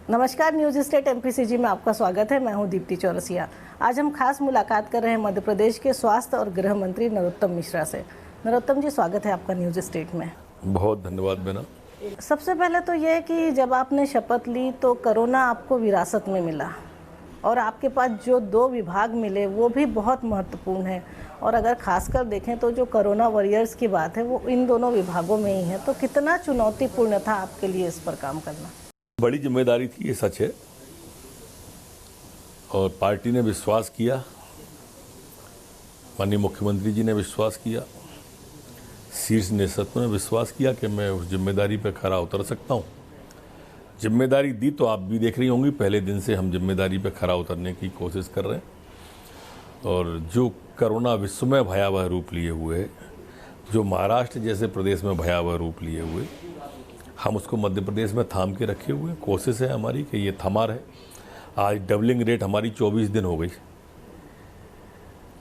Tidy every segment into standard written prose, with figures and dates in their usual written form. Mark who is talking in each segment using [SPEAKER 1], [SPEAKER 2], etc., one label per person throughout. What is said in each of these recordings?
[SPEAKER 1] नमस्कार, news state MPCG में आपका स्वागत है। मैं हूं दीप्ति चौरसिया। आज हम खास मुलाकात कर रहे हैं मध्य प्रदेश के स्वास्थ्य और गृह मंत्री नरोत्तम मिश्रा से। नरोत्तम जी, स्वागत है आपका न्यूज स्टेट में।
[SPEAKER 2] बहुत धन्यवाद बेना।
[SPEAKER 1] सबसे पहले तो ये कि जब आपने शपथ ली तो कोरोना आपको विरासत में मिला और आपके पास जो 2 विभाग मिले वो भी बहुत महत्वपूर्ण है। और अगर खासकर देखें तो जो कोरोना वॉरियर्स की बात है वो इन दोनों विभागों में ही है। तो कितना चुनौतीपूर्ण था आपके लिए इस पर काम करना?
[SPEAKER 2] बड़ी जिम्मेदारी थी, ये सच है। और पार्टी ने विश्वास किया, माननीय मुख्यमंत्री जी ने विश्वास किया, शीर्ष नेतृत्व ने विश्वास किया कि मैं उस जिम्मेदारी पर खरा उतर सकता हूँ। जिम्मेदारी दी तो आप भी देख रही होंगी, पहले दिन से हम जिम्मेदारी पर खरा उतरने की कोशिश कर रहे हैं। और जो कोरोना विश्व में भयावह रूप लिए हुए है, जो महाराष्ट्र जैसे प्रदेश में भयावह रूप लिए हुए, हम उसको मध्य प्रदेश में थाम के रखे हुए। कोशिश है हमारी कि ये थमा रहे। आज डबलिंग रेट हमारी 24 दिन हो गई,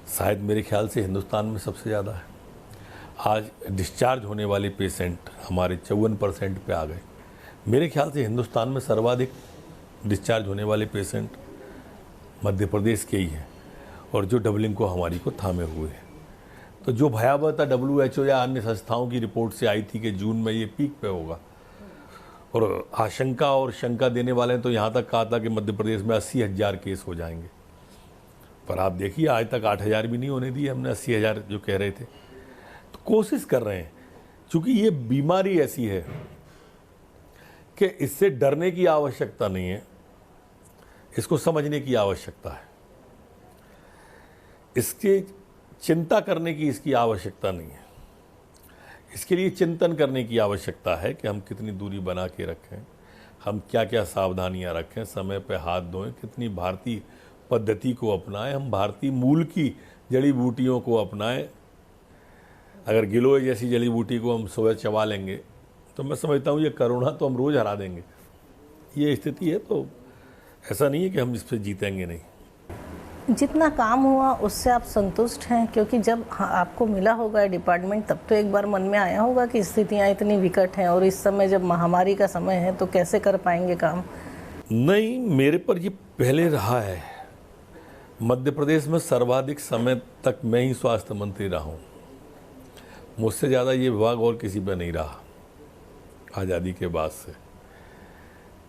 [SPEAKER 2] शायद मेरे ख्याल से हिंदुस्तान में सबसे ज़्यादा है। आज डिस्चार्ज होने वाले पेशेंट हमारे 54% पे आ गए। मेरे ख्याल से हिंदुस्तान में सर्वाधिक डिस्चार्ज होने वाले पेशेंट मध्य प्रदेश के ही हैं, और जो डबलिंग को हमारी को थामे हुए हैं। तो जो भयावहता WHO या अन्य संस्थाओं की रिपोर्ट से आई थी कि जून में ये पीक पे होगा, और आशंका और शंका देने वाले ने तो यहाँ तक कहा था कि मध्य प्रदेश में 80,000 केस हो जाएंगे। पर आप देखिए, आज तक 8,000 भी नहीं होने दिए हमने, 80,000 जो कह रहे थे। तो कोशिश कर रहे हैं, क्योंकि ये बीमारी ऐसी है कि इससे डरने की आवश्यकता नहीं है, इसको समझने की आवश्यकता है। इसकी चिंता करने की इसकी आवश्यकता नहीं है। इसके लिए चिंतन करने की आवश्यकता है कि हम कितनी दूरी बना के रखें, हम क्या क्या सावधानियां रखें, समय पे हाथ धोएं, कितनी भारतीय पद्धति को अपनाएं, हम भारतीय मूल की जड़ी बूटियों को अपनाएं। अगर गिलोय जैसी जड़ी बूटी को हम सुबह चबा लेंगे तो मैं समझता हूँ ये कोरोना तो हम रोज़ हरा देंगे। ये स्थिति है, तो ऐसा नहीं है कि हम इस पर जीतेंगे नहीं।
[SPEAKER 1] जितना काम हुआ उससे आप संतुष्ट हैं? क्योंकि जब आपको मिला होगा डिपार्टमेंट तब तो एक बार मन में आया होगा कि स्थितियां इतनी विकट हैं और इस समय जब महामारी का समय है तो कैसे कर पाएंगे काम?
[SPEAKER 2] नहीं, मेरे पर ये पहले रहा है। मध्य प्रदेश में सर्वाधिक समय तक मैं ही स्वास्थ्य मंत्री रहा हूँ। मुझसे ज़्यादा ये विभाग और किसी पर नहीं रहा आज़ादी के बाद से।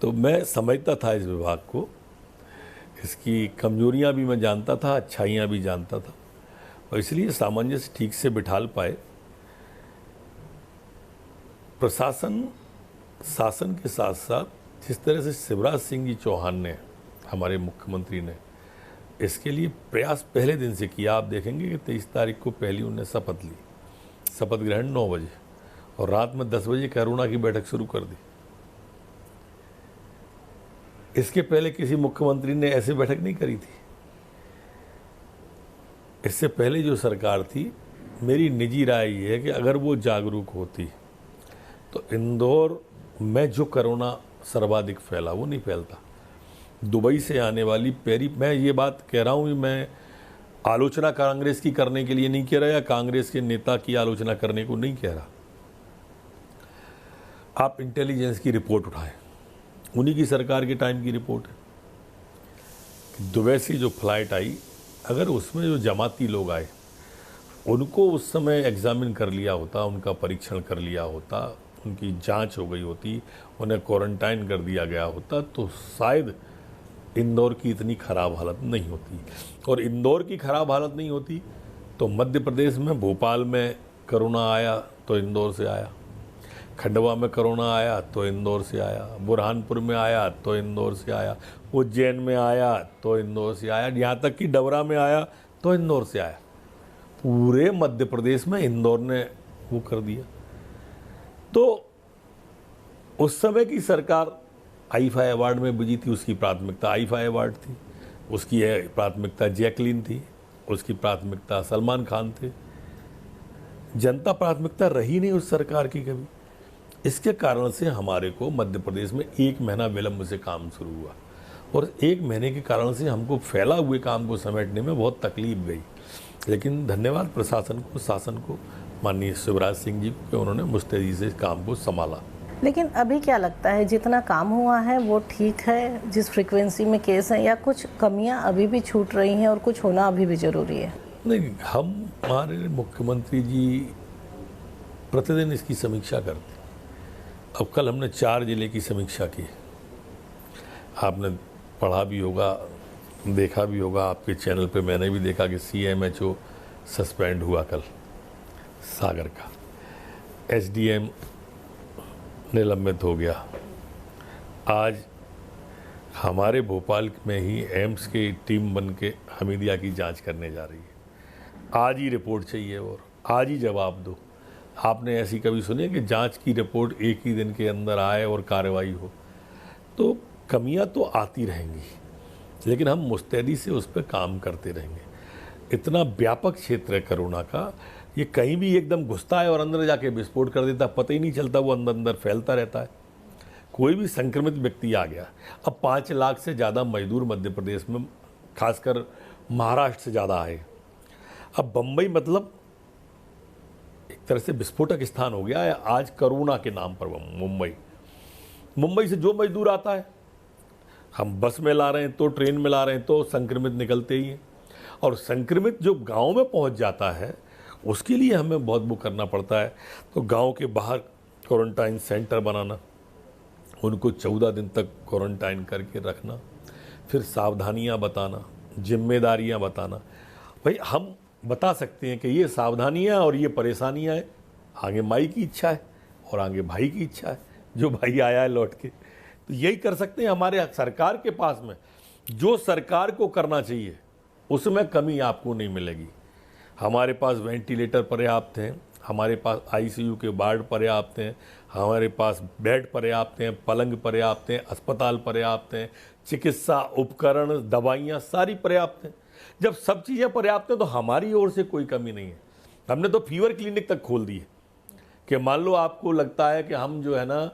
[SPEAKER 2] तो मैं समझता था इस विभाग को, इसकी कमजोरियां भी मैं जानता था, अच्छाइयां भी जानता था, और इसलिए सामंजस्य ठीक से बिठाल पाए। प्रशासन शासन के साथ साथ जिस तरह से शिवराज सिंह जी चौहान ने, हमारे मुख्यमंत्री ने, इसके लिए प्रयास पहले दिन से किया। आप देखेंगे कि 23 तारीख को पहली उन्होंने शपथ ली, शपथ ग्रहण 9 बजे, और रात में 10 बजे कोरोना की बैठक शुरू कर दी। इसके पहले किसी मुख्यमंत्री ने ऐसी बैठक नहीं करी थी। इससे पहले जो सरकार थी, मेरी निजी राय ये है कि अगर वो जागरूक होती तो इंदौर में जो कोरोना सर्वाधिक फैला वो नहीं फैलता। दुबई से आने वाली मैं ये बात कह रहा हूँ, मैं आलोचना कांग्रेस की करने के लिए नहीं कह रहा, या कांग्रेस के नेता की आलोचना करने को नहीं कह रहा। आप इंटेलिजेंस की रिपोर्ट उठाएं, उन्हीं की सरकार के टाइम की रिपोर्ट है कि दुबई से जो फ्लाइट आई, अगर उसमें जो जमाती लोग आए उनको उस समय एग्जामिन कर लिया होता, उनका परीक्षण कर लिया होता, उनकी जांच हो गई होती, उन्हें क्वारंटाइन कर दिया गया होता, तो शायद इंदौर की इतनी ख़राब हालत नहीं होती। और इंदौर की ख़राब हालत नहीं होती तो मध्य प्रदेश में, भोपाल में कोरोना आया तो इंदौर से आया, खंडवा में कोरोना आया तो इंदौर से आया, बुरहानपुर में आया तो इंदौर से आया, उज्जैन में आया तो इंदौर से आया, यहाँ तक कि डबरा में आया तो इंदौर से आया। पूरे मध्य प्रदेश में इंदौर ने वो कर दिया। तो उस समय की सरकार आईफा अवार्ड में बिजी थी, उसकी प्राथमिकता आईफा अवार्ड थी, उसकी प्राथमिकता जैकलीन थी, उसकी प्राथमिकता सलमान खान थे। जनता प्राथमिकता रही नहीं उस सरकार की कभी। इसके कारण से हमारे को मध्य प्रदेश में 1 महीना विलंब से काम शुरू हुआ, और 1 महीने के कारण से हमको फैला हुए काम को समेटने में बहुत तकलीफ गई। लेकिन धन्यवाद प्रशासन को, शासन को, माननीय शिवराज सिंह जी को कि उन्होंने मुस्तैदी से काम को संभाला।
[SPEAKER 1] लेकिन अभी क्या लगता है, जितना काम हुआ है वो ठीक है जिस फ्रीक्वेंसी में केस हैं, या कुछ कमियां अभी भी छूट रही हैं और कुछ होना अभी भी ज़रूरी है?
[SPEAKER 2] नहीं, हमारे मुख्यमंत्री जी प्रतिदिन इसकी समीक्षा करते। अब कल हमने 4 जिले की समीक्षा की। आपने पढ़ा भी होगा, देखा भी होगा, आपके चैनल पे मैंने भी देखा कि CMHO सस्पेंड हुआ कल सागर का, SDM निलंबित हो गया। आज हमारे भोपाल में ही एम्स की टीम बन के हमीदिया की जांच करने जा रही है। आज ही रिपोर्ट चाहिए और आज ही जवाब दो। आपने ऐसी कभी सुनी है कि जांच की रिपोर्ट एक ही दिन के अंदर आए और कार्रवाई हो? तो कमियां तो आती रहेंगी, लेकिन हम मुस्तैदी से उस पर काम करते रहेंगे। इतना व्यापक क्षेत्र है कोरोना का, ये कहीं भी एकदम घुसता है और अंदर जाके विस्फोट कर देता, पता ही नहीं चलता, वो अंदर अंदर फैलता रहता है। कोई भी संक्रमित व्यक्ति आ गया। अब 5 लाख से ज़्यादा मजदूर मध्य प्रदेश में, खासकर महाराष्ट्र से ज़्यादा आए। अब बम्बई मतलब एक तरह से विस्फोटक स्थान हो गया है आज कोरोना के नाम पर। मुंबई से जो मजदूर आता है, हम बस में ला रहे हैं तो ट्रेन में ला रहे हैं तो संक्रमित निकलते ही हैं। और संक्रमित जो गांव में पहुंच जाता है उसके लिए हमें बहुत वो करना पड़ता है। तो गांव के बाहर क्वारंटाइन सेंटर बनाना, उनको 14 दिन तक क्वारंटाइन करके रखना, फिर सावधानियां बताना, जिम्मेदारियां बताना। भाई हम बता सकते हैं कि ये सावधानियां और ये परेशानियां हैं, आगे माई की इच्छा है और आगे भाई की इच्छा है, जो भाई आया है लौट के। तो यही कर सकते हैं। हमारे सरकार के पास में जो सरकार को करना चाहिए उसमें कमी आपको नहीं मिलेगी। हमारे पास वेंटिलेटर पर्याप्त हैं, हमारे पास ICU के वार्ड पर्याप्त हैं, हमारे पास बेड पर्याप्त हैं, पलंग पर्याप्त हैं, अस्पताल पर्याप्त हैं, चिकित्सा उपकरण, दवाइयाँ सारी पर्याप्त हैं। जब सब चीज़ें पर्याप्त हैं तो हमारी ओर से कोई कमी नहीं है। हमने तो फीवर क्लिनिक तक खोल दी है कि मान लो आपको लगता है कि हम जो है ना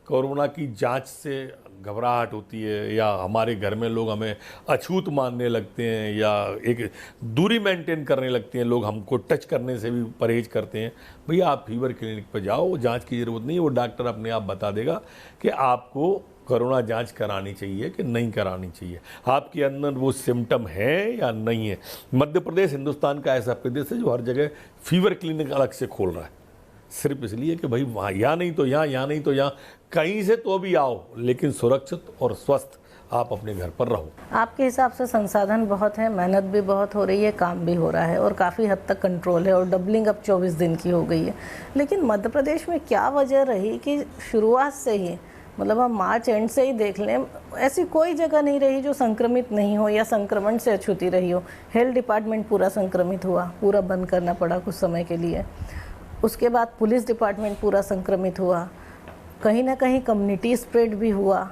[SPEAKER 2] कोरोना की जांच से घबराहट होती है, या हमारे घर में लोग हमें अछूत मानने लगते हैं, या एक दूरी मेंटेन करने लगते हैं, लोग हमको टच करने से भी परहेज करते हैं, भैया आप फीवर क्लिनिक पर जाओ, जांच की ज़रूरत नहीं है। वो डॉक्टर अपने आप बता देगा कि आपको कोरोना जांच करानी चाहिए कि नहीं करानी चाहिए, आपके अंदर वो सिम्टम है या नहीं है। मध्य प्रदेश हिंदुस्तान का ऐसा प्रदेश है जो हर जगह फीवर क्लिनिक अलग से खोल रहा है, सिर्फ इसलिए कि भाई वहाँ या नहीं तो यहाँ, या नहीं तो यहाँ, कहीं से तो भी आओ, लेकिन सुरक्षित और स्वस्थ आप अपने घर पर रहो।
[SPEAKER 1] आपके हिसाब से संसाधन बहुत है, मेहनत भी बहुत हो रही है, काम भी हो रहा है और काफ़ी हद तक कंट्रोल है, और डबलिंग अब 24 दिन की हो गई है। लेकिन मध्य प्रदेश में क्या वजह रही कि शुरुआत से ही, मतलब हम मार्च एंड से ही देख लें, ऐसी कोई जगह नहीं रही जो संक्रमित नहीं हो या संक्रमण से अछूती रही हो। हेल्थ डिपार्टमेंट पूरा संक्रमित हुआ, पूरा बंद करना पड़ा कुछ समय के लिए। उसके बाद पुलिस डिपार्टमेंट पूरा संक्रमित हुआ, कहीं ना कहीं कम्युनिटी स्प्रेड भी हुआ,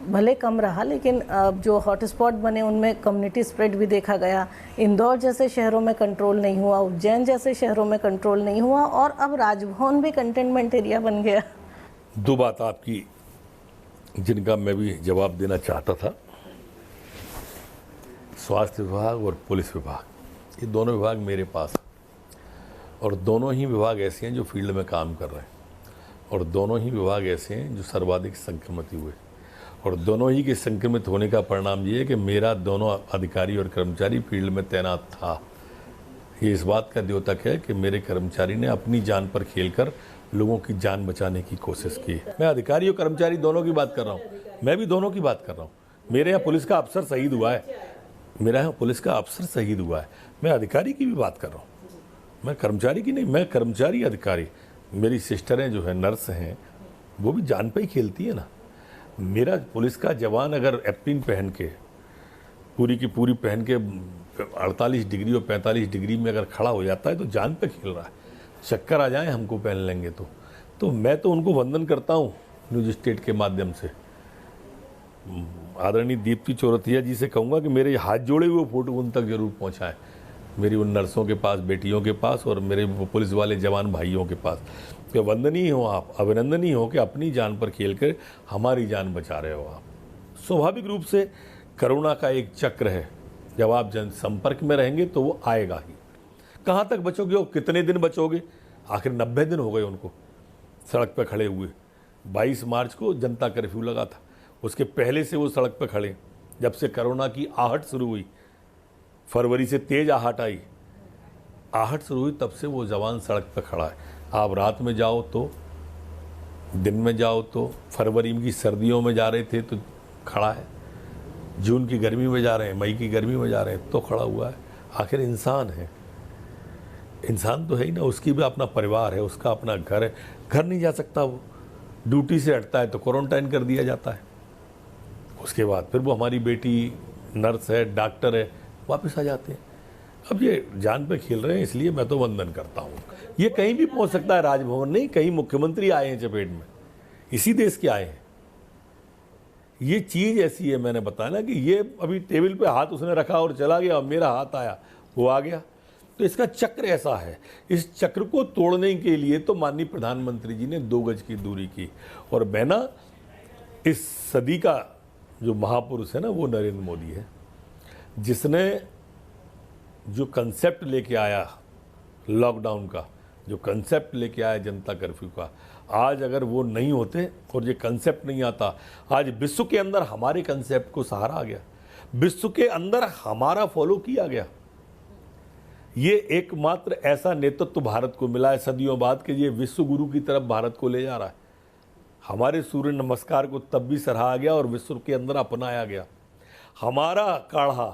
[SPEAKER 1] भले कम रहा लेकिन जो हॉटस्पॉट बने उनमें कम्युनिटी स्प्रेड भी देखा गया। इंदौर जैसे शहरों में कंट्रोल नहीं हुआ, उज्जैन जैसे शहरों में कंट्रोल नहीं हुआ, और अब राजभवन भी कंटेनमेंट एरिया बन गया।
[SPEAKER 2] 2 बात आपकी जिनका मैं भी जवाब देना चाहता था। स्वास्थ्य विभाग और पुलिस विभाग, ये दोनों विभाग मेरे पास हैं, और दोनों ही विभाग ऐसे हैं जो फील्ड में काम कर रहे हैं, और दोनों ही विभाग ऐसे हैं जो सर्वाधिक संक्रमित हुए, और दोनों ही के संक्रमित होने का परिणाम ये है कि मेरा दोनों अधिकारी और कर्मचारी फील्ड में तैनात था। ये इस बात का द्योतक है कि मेरे कर्मचारी ने अपनी जान पर खेलकर लोगों की जान बचाने की कोशिश की। मैं अधिकारी और कर्मचारी दोनों की बात कर रहा हूँ, मैं भी दोनों की बात कर रहा हूँ। मेरे यहाँ पुलिस का अफसर शहीद हुआ है, मेरे यहाँ पुलिस का अफसर शहीद हुआ है, मैं अधिकारी की भी बात कर रहा हूँ, मैं कर्मचारी की नहीं, मैं कर्मचारी अधिकारी। मेरी सिस्टरें जो है नर्स हैं, वो भी जान पे ही खेलती है ना। मेरा पुलिस का जवान अगर एप्रिन पहन के, पूरी की पूरी पहन के 48 डिग्री और 45 डिग्री में अगर खड़ा हो जाता है तो जान पे खेल रहा है। चक्कर आ जाए हमको पहन लेंगे तो मैं तो उनको वंदन करता हूँ न्यूज स्टेट के माध्यम से। आदरणीय दीप्ति चौरथिया जी से कहूँगा कि मेरे हाथ जोड़े हुए फोटो उन तक जरूर पहुँचाएँ, मेरी उन नर्सों के पास, बेटियों के पास, और मेरे पुलिस वाले जवान भाइयों के पास, कि वंदनीय हो आप, अभिनंदनीय हो कि अपनी जान पर खेल कर हमारी जान बचा रहे हो आप। स्वाभाविक रूप से कोरोना का एक चक्र है, जब आप जन संपर्क में रहेंगे तो वो आएगा ही। कहाँ तक बचोगे और कितने दिन बचोगे? आखिर 90 दिन हो गए उनको सड़क पर खड़े हुए, 22 मार्च को जनता कर्फ्यू लगा था, उसके पहले से वो सड़क पर खड़े। जब से कोरोना की आहट शुरू हुई, फरवरी से तेज आहट शुरू हुई, तब से वो जवान सड़क पर खड़ा है। आप रात में जाओ तो, दिन में जाओ तो, फरवरी की सर्दियों में जा रहे थे तो खड़ा है, जून की गर्मी में जा रहे हैं, मई की गर्मी में जा रहे हैं तो खड़ा हुआ है। आखिर इंसान है, इंसान तो है ही ना, उसकी भी अपना परिवार है, उसका अपना घर है। घर नहीं जा सकता, वो ड्यूटी से हटता है तो क्वारंटाइन कर दिया जाता है। उसके बाद फिर वो हमारी बेटी नर्स है, डॉक्टर है, वापस आ जाते हैं। अब ये जान पे खेल रहे हैं, इसलिए मैं तो वंदन करता हूँ। ये कहीं भी पहुँच सकता है, राजभवन नहीं, कहीं मुख्यमंत्री आए हैं चपेट में, इसी देश के आए हैं। ये चीज़ ऐसी है, मैंने बताया ना कि ये अभी टेबल पे हाथ उसने रखा और चला गया, और मेरा हाथ आया वो आ गया। तो इसका चक्र ऐसा है। इस चक्र को तोड़ने के लिए तो माननीय प्रधानमंत्री जी ने 2 गज की दूरी की। और मैं ना, इस सदी का जो महापुरुष है ना, वो नरेंद्र मोदी है, जिसने जो कंसेप्ट लेके आया लॉकडाउन का, जो कंसेप्ट लेके आया जनता कर्फ्यू का, आज अगर वो नहीं होते और ये कंसेप्ट नहीं आता, आज विश्व के अंदर हमारे कंसेप्ट को सहारा आ गया, विश्व के अंदर हमारा फॉलो किया गया। ये एकमात्र ऐसा नेतृत्व भारत को मिला है सदियों बाद कि ये विश्व गुरु की तरफ भारत को ले जा रहा है। हमारे सूर्य नमस्कार को तब भी सराहा गया और विश्व के अंदर अपनाया गया। हमारा काढ़ा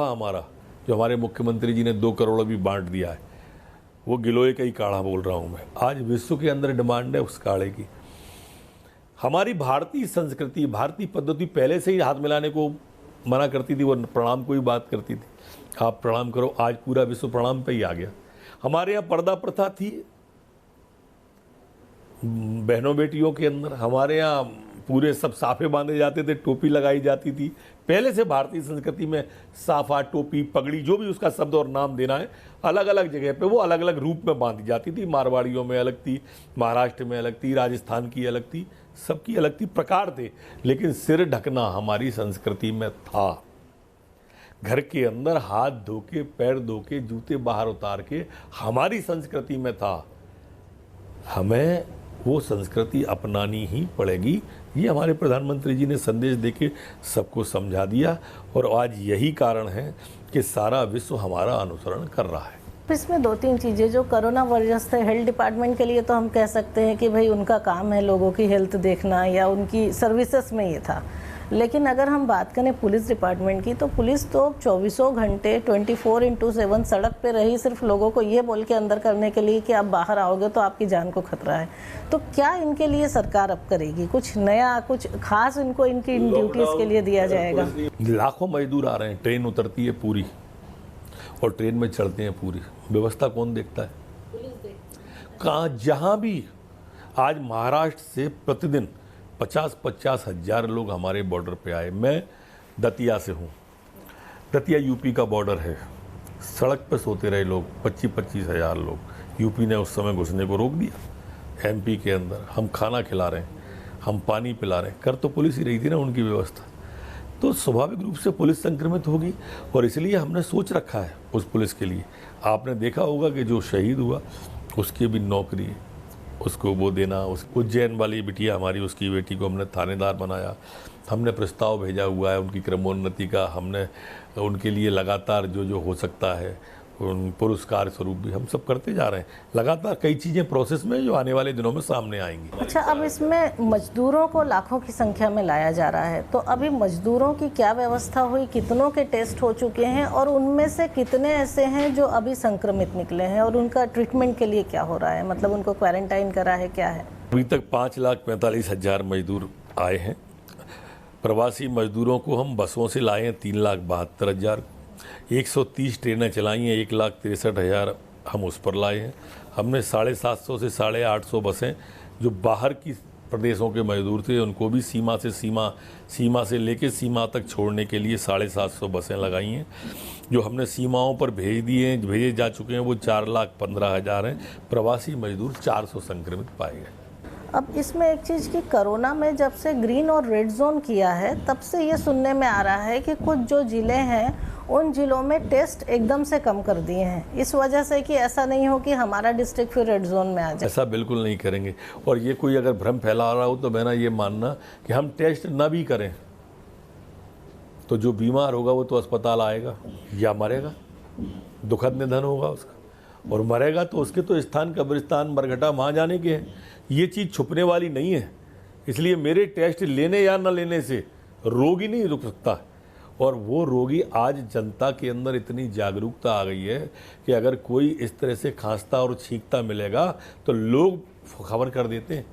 [SPEAKER 2] हमारा, जो हमारे मुख्यमंत्री जी ने 2 करोड़ भी बांट दिया है, वो गिलोय का ही काढ़ा बोल रहा हूँ मैं। आज विश्व के अंदर डिमांड है उस काढ़े की। हमारी भारतीय संस्कृति, भारतीय पद्धति पहले से ही हाथ मिलाने को मना करती थी, वो प्रणाम को ही बात करती थी, आप प्रणाम करो। आज पूरा विश्व प्रणाम पे ही आ गया। हमारे यहाँ पर्दा प्रथा थी बहनों बेटियों के अंदर, हमारे यहाँ पूरे सब साफे बांधे जाते थे, टोपी लगाई जाती थी। पहले से भारतीय संस्कृति में साफा, टोपी, पगड़ी, जो भी उसका शब्द और नाम देना है, अलग अलग जगह पे वो अलग अलग रूप में बांधी जाती थी। मारवाड़ियों में अलग थी, महाराष्ट्र में अलग थी, राजस्थान की अलग थी, सबकी अलग थी, प्रकार थे। लेकिन सिर ढकना हमारी संस्कृति में था। घर के अंदर हाथ धो के, पैर धो के, जूते बाहर उतार के हमारी संस्कृति में था। हमें वो संस्कृति अपनानी ही पड़ेगी। ये हमारे प्रधानमंत्री जी ने संदेश देके सबको समझा दिया, और आज यही कारण है कि सारा विश्व हमारा अनुसरण कर रहा है।
[SPEAKER 1] इसमें 2-3 चीज़ें जो कोरोना वर्जस थे, हेल्थ डिपार्टमेंट के लिए तो हम कह सकते हैं कि भाई उनका काम है लोगों की हेल्थ देखना, या उनकी सर्विसेज में ये था। लेकिन अगर हम बात करें पुलिस डिपार्टमेंट की, तो पुलिस तो 24 घंटे 24/7 सड़क पे रही, सिर्फ लोगों को ये बोल के अंदर करने के लिए कि आप बाहर आओगे तो आपकी जान को खतरा है। तो क्या इनके लिए सरकार अब करेगी कुछ नया, कुछ खास इनको इनकी इन ड्यूटीज़ के लिए दिया जाएगा?
[SPEAKER 2] लाखों मजदूर आ रहे हैं, ट्रेन उतरती है पूरी और ट्रेन में चढ़ते हैं पूरी, व्यवस्था कौन देखता है? कहाँ, जहाँ भी। आज महाराष्ट्र से प्रतिदिन 50-50 हज़ार लोग हमारे बॉर्डर पे आए। मैं दतिया से हूँ, दतिया यूपी का बॉर्डर है। सड़क पे सोते रहे लोग, 25-25 हज़ार लोग। यूपी ने उस समय घुसने को रोक दिया। एमपी के अंदर हम खाना खिला रहे हैं, हम पानी पिला रहे हैं, कर तो पुलिस ही रही थी ना उनकी व्यवस्था। तो स्वाभाविक रूप से पुलिस संक्रमित होगी, और इसलिए हमने सोच रखा है उस पुलिस के लिए। आपने देखा होगा कि जो शहीद हुआ उसकी भी नौकरी, उसको वो देना। उस उज्जैन वाली बिटिया हमारी, उसकी बेटी को हमने थानेदार बनाया। हमने प्रस्ताव भेजा हुआ है उनकी क्रमोन्नति का। हमने उनके लिए लगातार जो हो सकता है उन पुरस्कार स्वरूप भी हम सब करते जा रहे हैं। लगातार कई चीज़ें प्रोसेस में जो आने वाले दिनों में सामने आएंगी।
[SPEAKER 1] अच्छा, अब इसमें मजदूरों को लाखों की संख्या में लाया जा रहा है, तो अभी मजदूरों की क्या व्यवस्था हुई? कितनों के टेस्ट हो चुके हैं, और उनमें से कितने ऐसे हैं जो अभी संक्रमित निकले हैं, और उनका ट्रीटमेंट के लिए क्या हो रहा है? मतलब उनको क्वारंटाइन करा है, क्या है?
[SPEAKER 2] अभी तक 5,45,000 मजदूर आए हैं। प्रवासी मजदूरों को हम बसों से लाए हैं 3,72,000। 130 ट्रेनें चलाई हैं, 1,63,000 हम उस पर लाए हैं। हमने 750 से 850 बसें जो बाहर की प्रदेशों के मजदूर थे उनको भी सीमा से लेके सीमा तक छोड़ने के लिए 750 बसें लगाई हैं, जो हमने सीमाओं पर भेजे जा चुके हैं। वो 4,15,000 हैं। प्रवासी मजदूर 400 संक्रमित पाए गए।
[SPEAKER 1] अब इसमें एक चीज़ कि कोरोना में जब से ग्रीन और रेड जोन किया है, तब से ये सुनने में आ रहा है कि कुछ जो ज़िले हैं उन जिलों में टेस्ट एकदम से कम कर दिए हैं, इस वजह से कि ऐसा नहीं हो कि हमारा डिस्ट्रिक्ट फिर रेड जोन में आ जाए।
[SPEAKER 2] ऐसा बिल्कुल नहीं करेंगे। और ये कोई अगर भ्रम फैला रहा हो तो बहना ये मानना कि हम टेस्ट ना भी करें तो जो बीमार होगा वो तो अस्पताल आएगा या मरेगा, दुखद निधन होगा उसका, और मरेगा तो उसके तो स्थान कब्रिस्तान मरघटा वहाँ जाने के हैं। ये चीज़ छुपने वाली नहीं है। इसलिए मेरे टेस्ट लेने या न लेने से रोगी नहीं रुक सकता। और वो रोगी आज जनता के अंदर इतनी जागरूकता आ गई है कि अगर कोई इस तरह से खांसता और छींकता मिलेगा तो लोग खबर कर देते हैं।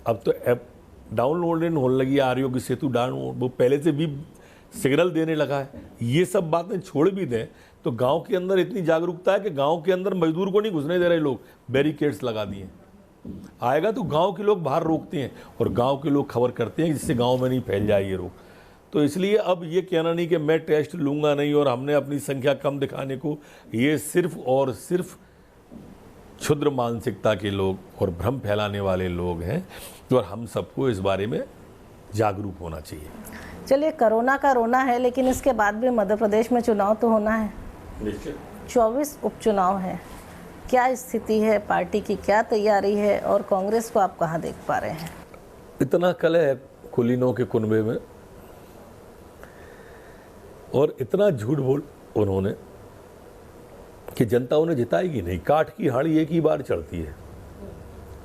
[SPEAKER 2] अब तो ऐप डाउनलोड होने लगी आरोग्य सेतु डाउनलोड, वो पहले से भी सिग्नल देने लगा है। ये सब बातें छोड़ भी दें तो गांव के अंदर इतनी जागरूकता है कि गांव के अंदर मजदूर को नहीं घुसने दे रहे लोग, बैरिकेड्स लगा दिए। आएगा तो गांव के लोग बाहर रोकते हैं और गांव के लोग खबर करते हैं जिससे गांव में नहीं फैल जाए ये रोग। तो इसलिए अब ये कहना नहीं कि मैं टेस्ट लूँगा नहीं और हमने अपनी संख्या कम दिखाने को, ये सिर्फ और सिर्फ क्षुद्र मानसिकता के लोग और भ्रम फैलाने वाले लोग हैं। और हम सबको इस बारे में जागरूक होना चाहिए।
[SPEAKER 1] चलिए, कोरोना का रोना है, लेकिन इसके बाद भी मध्य प्रदेश में चुनाव तो होना है।
[SPEAKER 2] निश्चित
[SPEAKER 1] 24 उपचुनाव है, क्या स्थिति है, पार्टी की क्या तैयारी है और कांग्रेस को आप कहाँ देख पा रहे हैं?
[SPEAKER 2] इतना कलह है कुलीनों के कुनबे में और इतना झूठ बोल उन्होंने कि जनता उन्हें जिताएगी नहीं। काठ की हाड़ी एक ही बार चढ़ती है,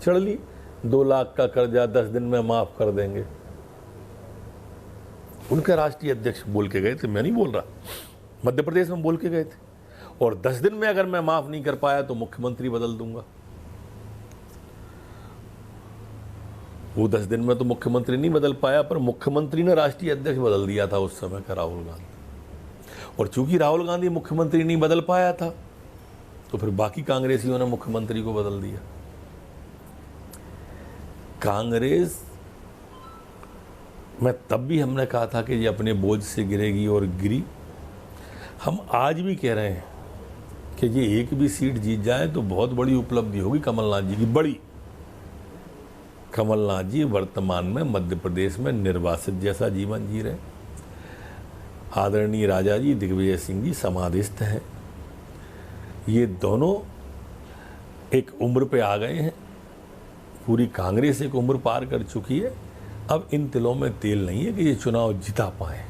[SPEAKER 2] चढ़ ली। 2 लाख का कर्जा 10 दिन में माफ कर देंगे। उनके राष्ट्रीय अध्यक्ष बोल के गए थे, मैं नहीं बोल रहा, मध्य प्रदेश में बोल के गए थे। और 10 दिन में अगर मैं माफ नहीं कर पाया तो मुख्यमंत्री बदल दूंगा। वो 10 दिन में तो मुख्यमंत्री नहीं बदल पाया, पर मुख्यमंत्री ने राष्ट्रीय अध्यक्ष बदल दिया था उस समय का, राहुल गांधी। और चूंकि राहुल गांधी मुख्यमंत्री नहीं बदल पाया था तो फिर बाकी कांग्रेसियों ने मुख्यमंत्री को बदल दिया। कांग्रेस में तब भी हमने कहा था कि ये अपने बोझ से गिरेगी और गिरी। हम आज भी कह रहे हैं कि ये एक भी सीट जीत जाए तो बहुत बड़ी उपलब्धि होगी कमलनाथ जी की, बड़ी। कमलनाथ जी वर्तमान में मध्य प्रदेश में निर्वासित जैसा जीवन जी रहे। आदरणीय राजा जी दिग्विजय सिंह जी समाधिस्थ हैं। ये दोनों एक उम्र पे आ गए हैं, पूरी कांग्रेस एक उम्र पार कर चुकी है। अब इन तिलों में तेल नहीं है कि ये चुनाव जिता पाए।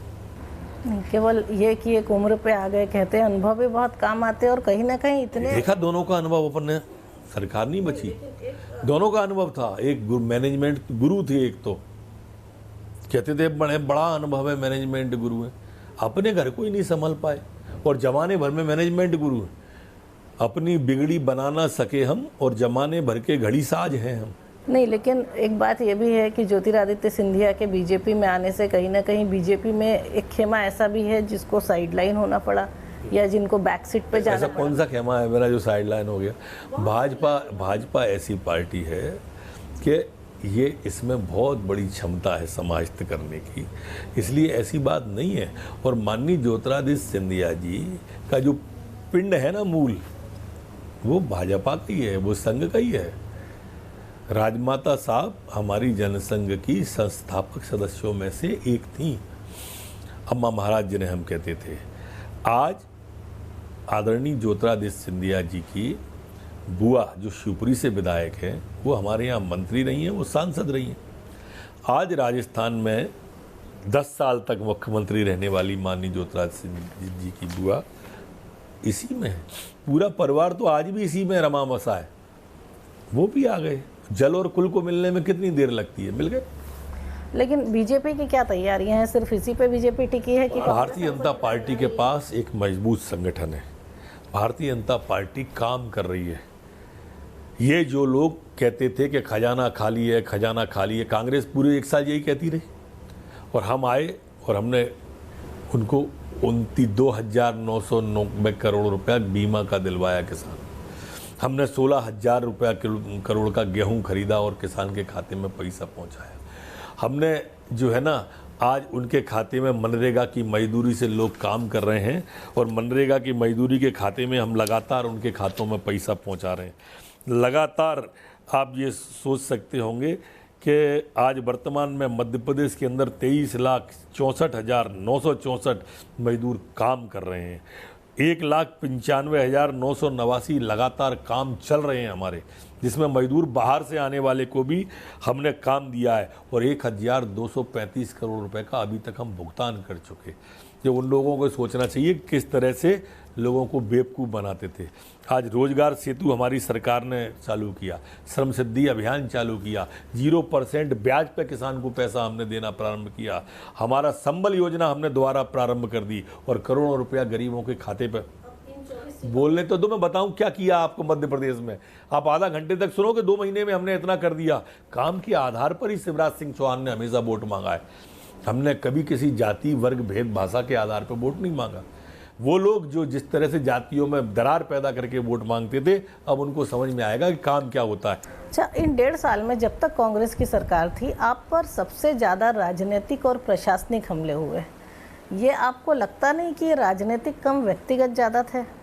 [SPEAKER 1] नहीं, केवल ये कि एक उम्र पे आ गए कहते हैं, अनुभव भी बहुत काम आते हैं। और कहीं ना कहीं इतने
[SPEAKER 2] देखा दोनों का अनुभव, अपन ने सरकार नहीं बची, दोनों का अनुभव था। एक मैनेजमेंट गुरु थे, एक तो कहते थे बड़ा अनुभव है, मैनेजमेंट गुरु है। अपने घर को ही नहीं संभाल पाए और जमाने भर में मैनेजमेंट गुरु है। अपनी बिगड़ी बना ना सके हम और जमाने भर के घड़ी साज हैं हम।
[SPEAKER 1] नहीं, लेकिन एक बात ये भी है कि ज्योतिरादित्य सिंधिया के बीजेपी में आने से कहीं ना कहीं बीजेपी में एक खेमा ऐसा भी है जिसको साइडलाइन होना पड़ा या जिनको बैक सीट पे जाना
[SPEAKER 2] ऐसा कौन सा खेमा है मेरा जो साइडलाइन हो गया? भाजपा ऐसी पार्टी है कि ये इसमें बहुत बड़ी क्षमता है समाजहित करने की, इसलिए ऐसी बात नहीं है। और माननीय ज्योतिरादित्य सिंधिया जी का जो पिंड है ना, मूल, वो भाजपा का ही है, वो संघ का ही है। राजमाता साहब हमारी जनसंघ की संस्थापक सदस्यों में से एक थी, अम्मा महाराज जिन्हें हम कहते थे। आज आदरणीय ज्योतिरादित्य सिंधिया जी की बुआ जो शिवपुरी से विधायक हैं, वो हमारे यहाँ मंत्री रही हैं, वो सांसद रही हैं। आज राजस्थान में 10 साल तक मुख्यमंत्री रहने वाली माननीय ज्योतिरादित्य सिंधिया जी की बुआ इसी में है। पूरा परिवार तो आज भी इसी में रमा बसा है। वो भी आ गए। जल और कुल को मिलने में कितनी देर लगती है, मिल गए।
[SPEAKER 1] लेकिन बीजेपी की क्या तैयारियां हैं? सिर्फ इसी पे बीजेपी टिकी है कि
[SPEAKER 2] भारतीय जनता पार्टी के पास एक मजबूत संगठन है। भारतीय जनता पार्टी काम कर रही है। ये जो लोग कहते थे कि खजाना खाली है, खजाना खाली है, कांग्रेस पूरे 1 साल यही कहती रही। और हम आए और हमने उनको 29,990 करोड़ रुपया बीमा का दिलवाया किसान। हमने 16,000 रुपया करोड़ का गेहूं खरीदा और किसान के खाते में पैसा पहुंचाया। हमने जो है ना, आज उनके खाते में मनरेगा की मजदूरी से लोग काम कर रहे हैं और मनरेगा की मजदूरी के खाते में हम लगातार उनके खातों में पैसा पहुंचा रहे हैं। लगातार आप ये सोच सकते होंगे कि आज वर्तमान में मध्य प्रदेश के अंदर 23,64,964 मजदूर काम कर रहे हैं। 1,95,989 लगातार काम चल रहे हैं हमारे, जिसमें मजदूर बाहर से आने वाले को भी हमने काम दिया है और 1,235 करोड़ रुपए का अभी तक हम भुगतान कर चुके। जो उन लोगों को सोचना चाहिए किस तरह से लोगों को बेवकूफ़ बनाते थे। आज रोजगार सेतु हमारी सरकार ने चालू किया, श्रम सिद्धि अभियान चालू किया, 0% ब्याज पे किसान को पैसा हमने देना प्रारंभ किया, हमारा संबल योजना हमने दोबारा प्रारंभ कर दी और करोड़ों रुपया गरीबों के खाते पे। बोलने तो दो, मैं बताऊं क्या किया आपको मध्य प्रदेश में। आप आधा घंटे तक सुनो कि 2 महीने में हमने इतना कर दिया। काम के आधार पर ही शिवराज सिंह चौहान ने हमेशा वोट मांगा है। हमने कभी किसी जाति वर्ग भेद भाषा के आधार पर वोट नहीं मांगा। वो लोग जो जिस तरह से जातियों में दरार पैदा करके वोट मांगते थे, अब उनको समझ में आएगा कि काम क्या होता है।
[SPEAKER 1] अच्छा, इन 1.5 साल में जब तक कांग्रेस की सरकार थी, आप पर सबसे ज़्यादा राजनीतिक और प्रशासनिक हमले हुए। ये आपको लगता नहीं कि ये राजनीतिक कम व्यक्तिगत ज़्यादा थे?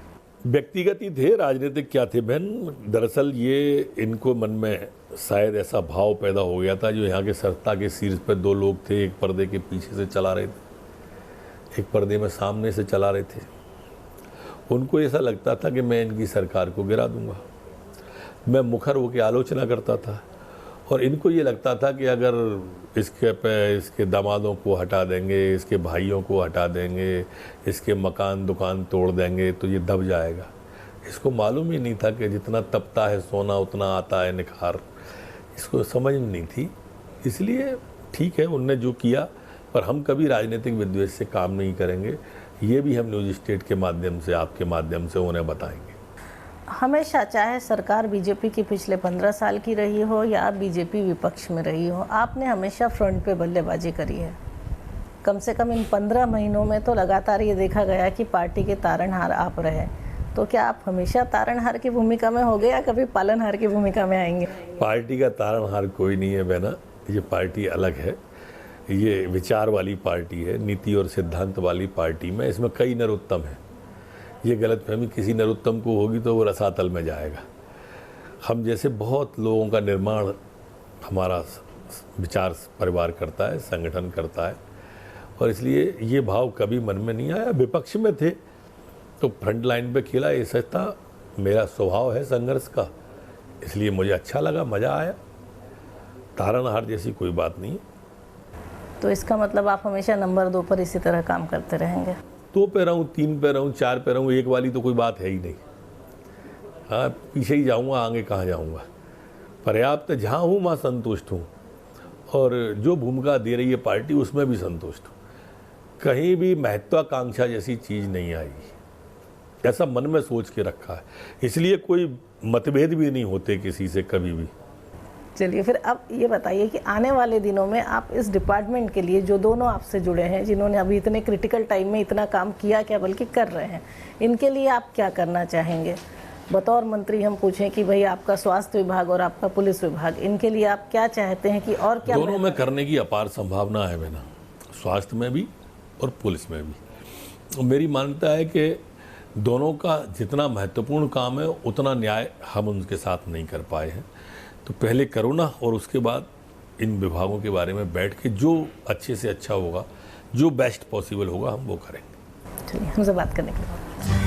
[SPEAKER 2] व्यक्तिगत ही थे, राजनीतिक क्या थे बहन। दरअसल ये इनको मन में शायद ऐसा भाव पैदा हो गया था, जो यहाँ के सत्ता के शीर्ष पर 2 लोग थे, एक पर्दे के पीछे से चला रहे थे, एक पर्दे में सामने से चला रहे थे। उनको ऐसा लगता था कि मैं इनकी सरकार को गिरा दूंगा। मैं मुखर होकर आलोचना करता था और इनको ये लगता था कि अगर इसके दामादों को हटा देंगे, इसके भाइयों को हटा देंगे, इसके मकान दुकान तोड़ देंगे तो ये दब जाएगा। इसको मालूम ही नहीं था कि जितना तपता है सोना उतना आता है निखार। इसको समझ नहीं थी। इसलिए ठीक है उनने जो किया, पर हम कभी राजनीतिक विद्वेष से काम नहीं करेंगे। ये भी हम न्यूज़ स्टेट के माध्यम से, आपके माध्यम से उन्हें बताएंगे।
[SPEAKER 1] हमेशा चाहे सरकार बीजेपी की पिछले 15 साल की रही हो या बीजेपी विपक्ष में रही हो, आपने हमेशा फ्रंट पे बल्लेबाजी करी है। कम से कम इन 15 महीनों में तो लगातार ये देखा गया कि पार्टी के तारणहार आप रहे। तो क्या आप हमेशा तारणहार की भूमिका में होंगे या कभी पालनहार की भूमिका में आएंगे?
[SPEAKER 2] पार्टी का तारणहार कोई नहीं है बहना, ये पार्टी अलग है। ये विचार वाली पार्टी है, नीति और सिद्धांत वाली पार्टी में। इसमें कई नरोत्तम हैं। ये गलतफहमी किसी नरोत्तम को होगी तो वो रसातल में जाएगा। हम जैसे बहुत लोगों का निर्माण हमारा विचार परिवार करता है, संगठन करता है, और इसलिए ये भाव कभी मन में नहीं आया। विपक्ष में थे तो फ्रंट लाइन पे खेला, ये सच था। मेरा स्वभाव है संघर्ष का, इसलिए मुझे अच्छा लगा, मज़ा आया। तारणहार जैसी कोई बात नहीं।
[SPEAKER 1] तो इसका मतलब आप हमेशा नंबर 2 पर इसी तरह काम करते रहेंगे?
[SPEAKER 2] 2 पे रहूँ, 3 पे रहूँ, 4 पे रहूँ, एक वाली तो कोई बात है ही नहीं। हाँ, पीछे ही जाऊँगा, आगे कहाँ जाऊँगा। पर्याप्त जहाँ हूँ वहाँ संतुष्ट हूँ, और जो भूमिका दे रही है पार्टी उसमें भी संतुष्ट हूँ। कहीं भी महत्वाकांक्षा जैसी चीज़ नहीं आई, ऐसा मन में सोच के रखा है। इसलिए कोई मतभेद भी नहीं होते किसी से कभी भी।
[SPEAKER 1] चलिए, फिर अब ये बताइए कि आने वाले दिनों में आप इस डिपार्टमेंट के लिए, जो दोनों आपसे जुड़े हैं, जिन्होंने अभी इतने क्रिटिकल टाइम में इतना काम किया, क्या बल्कि कर रहे हैं, इनके लिए आप क्या करना चाहेंगे? बतौर मंत्री हम पूछें कि भाई आपका स्वास्थ्य विभाग और आपका पुलिस विभाग, इनके लिए आप क्या चाहते हैं कि और क्या?
[SPEAKER 2] दोनों में करने की अपार संभावना है बहना, स्वास्थ्य में भी और पुलिस में भी। मेरी मान्यता है कि दोनों का जितना महत्वपूर्ण काम है उतना न्याय हम उनके साथ नहीं कर पाए हैं। तो पहले करोना और उसके बाद इन विभागों के बारे में बैठ के जो अच्छे से अच्छा होगा, जो बेस्ट पॉसिबल होगा, हम वो करेंगे।
[SPEAKER 1] चलिए, हमसे बात करने के लिए